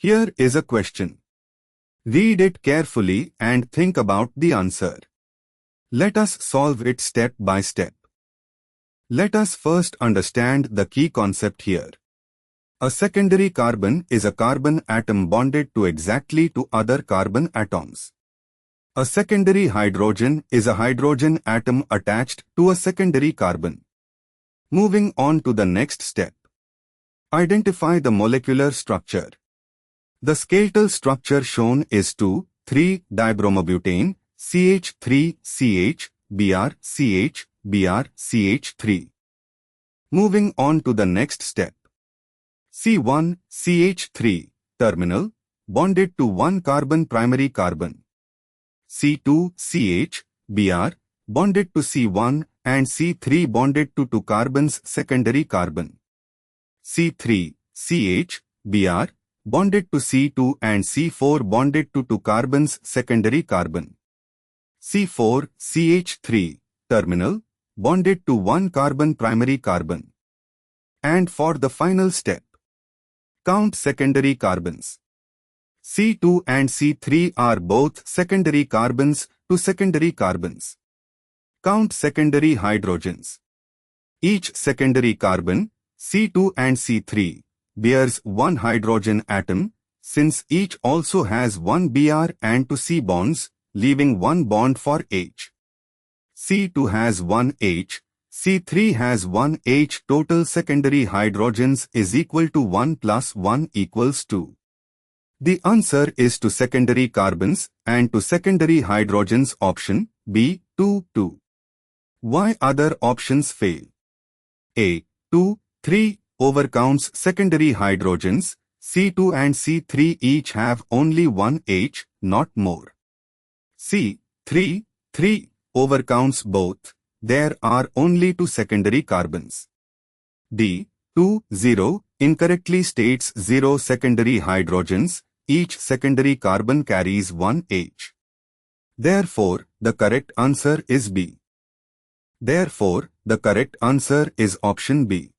Here is a question. Read it carefully and think about the answer. Let us solve it step by step. Let us first understand the key concept here. A secondary carbon is a carbon atom bonded to exactly two other carbon atoms. A secondary hydrogen is a hydrogen atom attached to a secondary carbon. Moving on to the next step. Identify the molecular structure. The skeletal structure shown is 2,3-dibromobutane, CH3CH, Br, CH3. Moving on to the next step. C1CH3 terminal bonded to one carbon primary carbon. C2CH Br bonded to C1 and C3 bonded to two carbons secondary carbon. C3CH Br bonded to C2 and C4 bonded to two carbons secondary carbon. C4CH3 terminal bonded to one carbon primary carbon. And for the final step, count secondary carbons. C2 and C3 are both secondary carbons to secondary carbons. Count secondary hydrogens. Each secondary carbon, C2 and C3, bears one hydrogen atom, since each also has one Br and two C bonds, leaving one bond for H. C2 has one H, C3 has one H. Total secondary hydrogens is equal to 1 plus 1 equals 2. The answer is two secondary carbons and two secondary hydrogens, option B, 2, 2. Why other options fail? A. 2, 3 overcounts secondary hydrogens. C2 and C3 each have only one H, not more. C. 3 overcounts both. There are only two secondary carbons. D. 2, 0 incorrectly states 0 secondary hydrogens. Each secondary carbon carries one H. Therefore, the correct answer is B. Therefore, the correct answer is option B.